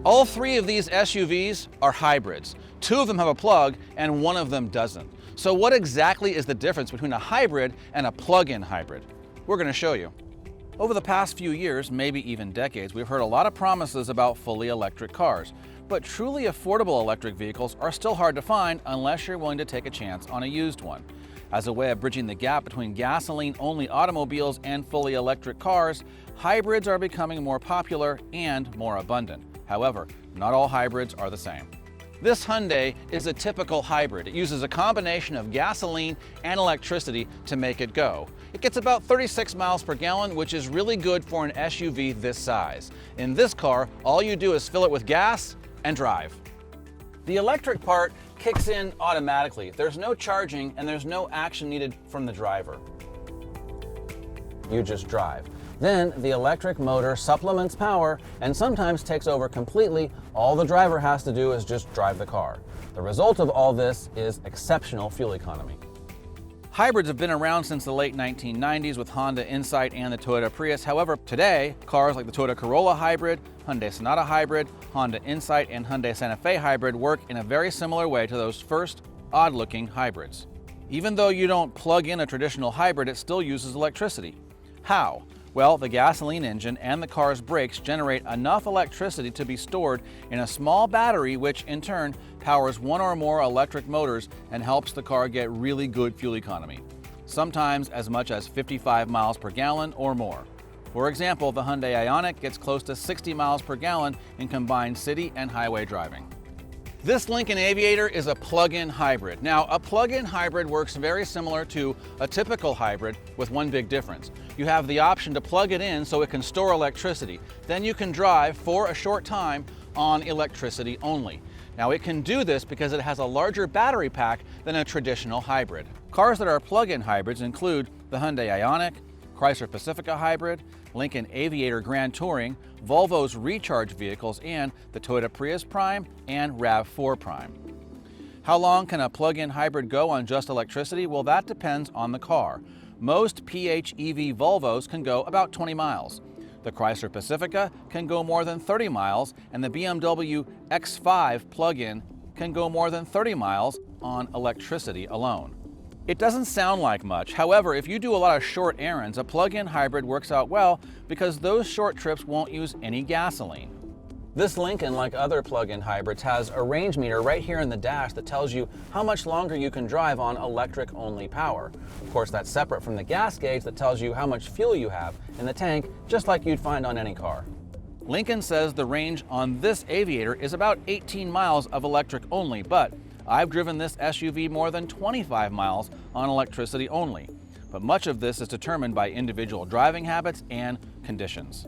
All three of these SUVs are hybrids. Two of them have a plug and one of them doesn't. So what exactly is the difference between a hybrid and a plug-in hybrid? We're going to show you. Over the past few years, maybe even decades, we've heard a lot of promises about fully electric cars. But truly affordable electric vehicles are still hard to find unless you're willing to take a chance on a used one. As a way of bridging the gap between gasoline-only automobiles and fully electric cars, hybrids are becoming more popular and more abundant. However, not all hybrids are the same. This Hyundai is a typical hybrid. It uses a combination of gasoline and electricity to make it go. It gets about 36 miles per gallon, which is really good for an SUV this size. In this car, all you do is fill it with gas and drive. The electric part kicks in automatically. There's no charging and there's no action needed from the driver. You just drive. Then the electric motor supplements power and sometimes takes over completely. All the driver has to do is just drive the car. The result of all this is exceptional fuel economy. Hybrids have been around since the late 1990s with Honda Insight and the Toyota Prius. However, today, cars like the Toyota Corolla Hybrid, Hyundai Sonata Hybrid, Honda Insight, and Hyundai Santa Fe Hybrid work in a very similar way to those first, odd-looking hybrids. Even though you don't plug in a traditional hybrid, it still uses electricity. How? Well, the gasoline engine and the car's brakes generate enough electricity to be stored in a small battery, which in turn powers one or more electric motors and helps the car get really good fuel economy, sometimes as much as 55 miles per gallon or more. For example, the Hyundai Ioniq gets close to 60 miles per gallon in combined city and highway driving. This Lincoln Aviator is a plug-in hybrid. Now, a plug-in hybrid works very similar to a typical hybrid with one big difference. You have the option to plug it in so it can store electricity. Then you can drive for a short time on electricity only. Now, it can do this because it has a larger battery pack than a traditional hybrid. Cars that are plug-in hybrids include the Hyundai Ioniq, Chrysler Pacifica Hybrid, Lincoln Aviator Grand Touring, Volvo's Recharge vehicles, and the Toyota Prius Prime and RAV4 Prime. How long can a plug-in hybrid go on just electricity? Well, that depends on the car. Most PHEV Volvos can go about 20 miles. The Chrysler Pacifica can go more than 30 miles, and the BMW X5 plug-in can go more than 30 miles on electricity alone. It doesn't sound like much. However, if you do a lot of short errands, a plug-in hybrid works out well because those short trips won't use any gasoline. This Lincoln, like other plug-in hybrids, has a range meter right here in the dash that tells you how much longer you can drive on electric-only power. Of course, that's separate from the gas gauge that tells you how much fuel you have in the tank, just like you'd find on any car. Lincoln says the range on this Aviator is about 18 miles of electric only, but I've driven this SUV more than 25 miles on electricity only. But much of this is determined by individual driving habits and conditions.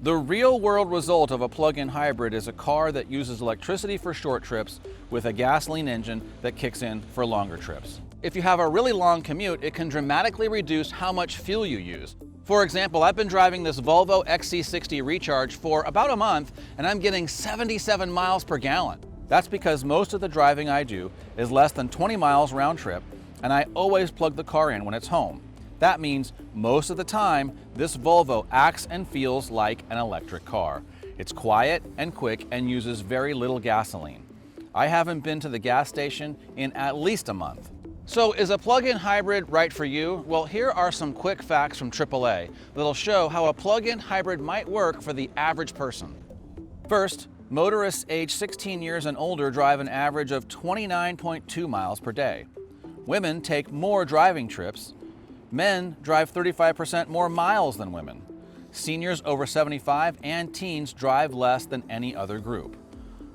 The real-world result of a plug-in hybrid is a car that uses electricity for short trips with a gasoline engine that kicks in for longer trips. If you have a really long commute, it can dramatically reduce how much fuel you use. For example, I've been driving this Volvo XC60 Recharge for about a month, and I'm getting 77 miles per gallon. That's because most of the driving I do is less than 20 miles round trip, and I always plug the car in when it's home. That means most of the time, this Volvo acts and feels like an electric car. It's quiet and quick and uses very little gasoline. I haven't been to the gas station in at least a month. So is a plug-in hybrid right for you? Well, here are some quick facts from AAA that'll show how a plug-in hybrid might work for the average person. First, motorists age 16 years and older drive an average of 29.2 miles per day. Women take more driving trips. Men drive 35% more miles than women. Seniors over 75 and teens drive less than any other group.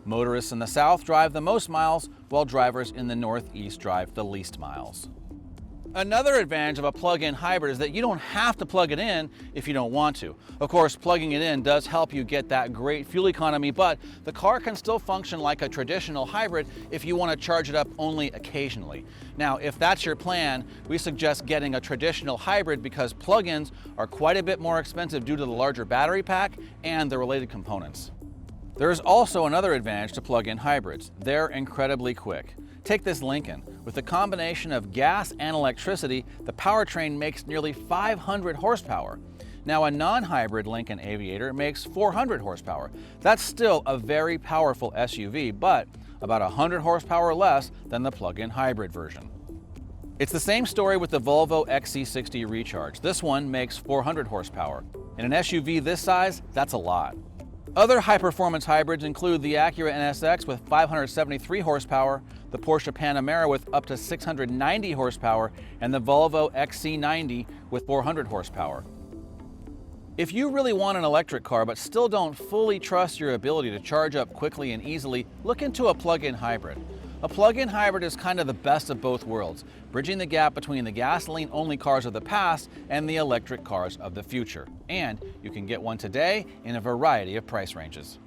Motorists in the South drive the most miles, while drivers in the Northeast drive the least miles. Another advantage of a plug-in hybrid is that you don't have to plug it in if you don't want to. Of course, plugging it in does help you get that great fuel economy, but the car can still function like a traditional hybrid if you want to charge it up only occasionally. Now, if that's your plan, we suggest getting a traditional hybrid because plug-ins are quite a bit more expensive due to the larger battery pack and the related components. There is also another advantage to plug-in hybrids. They're incredibly quick. Take this Lincoln. With a combination of gas and electricity, the powertrain makes nearly 500 horsepower. Now, a non-hybrid Lincoln Aviator makes 400 horsepower. That's still a very powerful SUV, but about 100 horsepower less than the plug-in hybrid version. It's the same story with the Volvo XC60 Recharge. This one makes 400 horsepower. In an SUV this size, that's a lot. Other high-performance hybrids include the Acura NSX with 573 horsepower, the Porsche Panamera with up to 690 horsepower, and the Volvo XC90 with 400 horsepower. If you really want an electric car but still don't fully trust your ability to charge up quickly and easily, look into a plug-in hybrid. A plug-in hybrid is kind of the best of both worlds, bridging the gap between the gasoline-only cars of the past and the electric cars of the future. And you can get one today in a variety of price ranges.